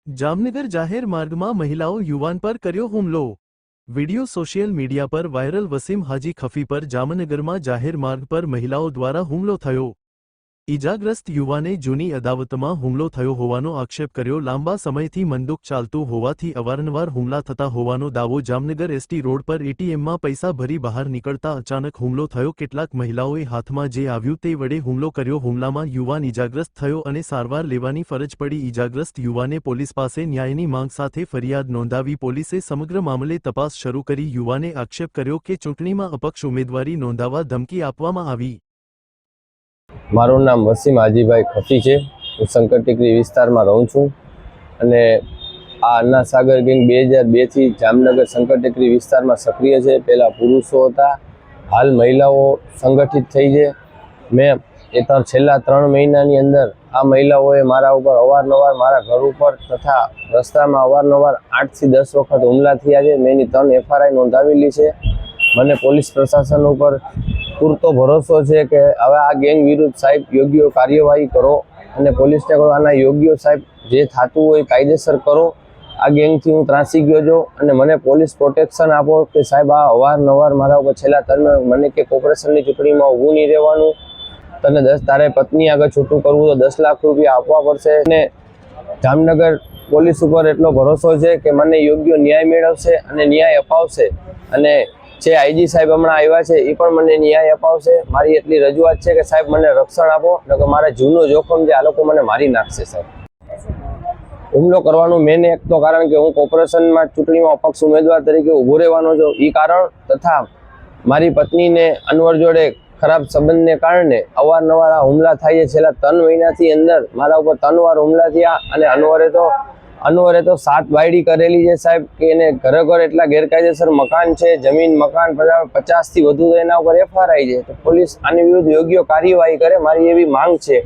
જામનગર જાહેર માર્ગમાં મહિલાઓ યુવાન પર કર્યો હુમલો। વીડિયો સોશિયલ મીડિયા પર વાયરલ। વસીમ હાજી ખફી પર જામનગરમાં જાહેર માર્ગ પર મહિલાઓ દ્વારા હુમલો થયો। ઈજાગ્રસ્ત યુવાને જૂની અદાવતમાં હુમલો થયો હોવાનો આક્ષેપ કર્યો। લાંબા સમયથી મંદુક ચાલતું હોવાથી અવારનવાર હુમલા થતા હોવાનો દાવો। જામનગર એસટી રોડ પર એટીએમમાં પૈસા ભરી બહાર નીકળતા અચાનક હુમલો થયો। કેટલાક મહિલાઓએ હાથમાં જે આવ્યું તે વડે હુમલો કર્યો। હુમલામાં યુવાન ઈજાગ્રસ્ત થયો અને સારવાર લેવાની ફરજ પડી। ઈજાગ્રસ્ત યુવાને પોલીસ પાસે ન્યાયની માંગ સાથે ફરિયાદ નોંધાવી। પોલીસે સમગ્ર મામલે તપાસ શરૂ કરી। યુવાને આક્ષેપ કર્યો કે ચૂંટણીમાં અપક્ષ ઉમેદવારી નોંધાવવા ધમકી આપવામાં આવી। મારું નામ વસીમ હાજીભાઈ ખફી છે। હું શંકર ટેકરી વિસ્તારમાં રહું છું અને આ અન્ના સાગર ગેંગ 2002 થી જામનગર શંકર ટેકરી વિસ્તારમાં સક્રિય છે। પહેલાં પુરુષો હતા, હાલ મહિલાઓ સંગઠિત થઈ છે। મેં છેલ્લા 3 મહિનાની અંદર આ મહિલાઓએ મારા ઉપર અવારનવાર મારા ઘર ઉપર તથા રસ્તામાં અવારનવાર 8 થી 10 વખત હુમલા થયા છે। મેં એની 3 FRI નોંધાવેલી છે। મને પોલીસ પ્રશાસન ઉપર પૂરતો ભરોસો છે કે હવે આ ગેંગ વિરુદ્ધ સાહેબ યોગ્ય કાર્યવાહી કરો અને પોલીસને કહો આના યોગ્ય સાહેબ જે થતું હોય કાયદેસર કરો। આ ગેંગથી હું ત્રાસી ગયો છું અને મને પોલીસ પ્રોટેક્શન આપો કે સાહેબ આ અવારનવાર મારા ઉપર છેલ્લા 3 મને કે કોર્પોરેશનની ચૂંટણીમાં ઊભું નહીં રહેવાનું, તને તારે પત્ની આગળ છૂટું કરવું તો 10 લાખ રૂપિયા આપવા પડશે। અને જામનગર પોલીસ ઉપર એટલો ભરોસો છે કે મને યોગ્ય ન્યાય મેળવશે અને ન્યાય અપાવશે અને જે આઈજી સાહેબ હમણાં આવ્યા છે એ પણ મને ન્યાય અપાવશે। મારી એટલી રજૂઆત છે કે સાહેબ મને રક્ષણ આપો, નકર મારા જીવનો જોખમ છે, આ લોકો મને મારી નાખશે સાહેબ। હુમલો કરવાનું મેન એક તો કારણ કે હું કોર્પોરેશનમાં ચૂંટણીમાં અપક્ષ ઉમેદવાર તરીકે ઊભો રહેવાનો છું એ કારણ, તથા મારી પત્નીને અનવર જોડે ખરાબ સંબંધને કારણે અવારનવાર આ હુમલા થાય છે। છેલ્લા 3 મહિનાથી અંદર મારા ઉપર 3 વાર હુમલા થયા અને અનવરે તો 7 વાયડી કરેલી છે સાહેબ કે એને ઘરે ઘર એટલા ગેરકાયદેસર મકાન છે, જમીન મકાન 50 થી વધુ એના ઉપર FRI છે। તો પોલીસ આની વિરુદ્ધ યોગ્ય કાર્યવાહી કરે, મારી એવી માંગ છે।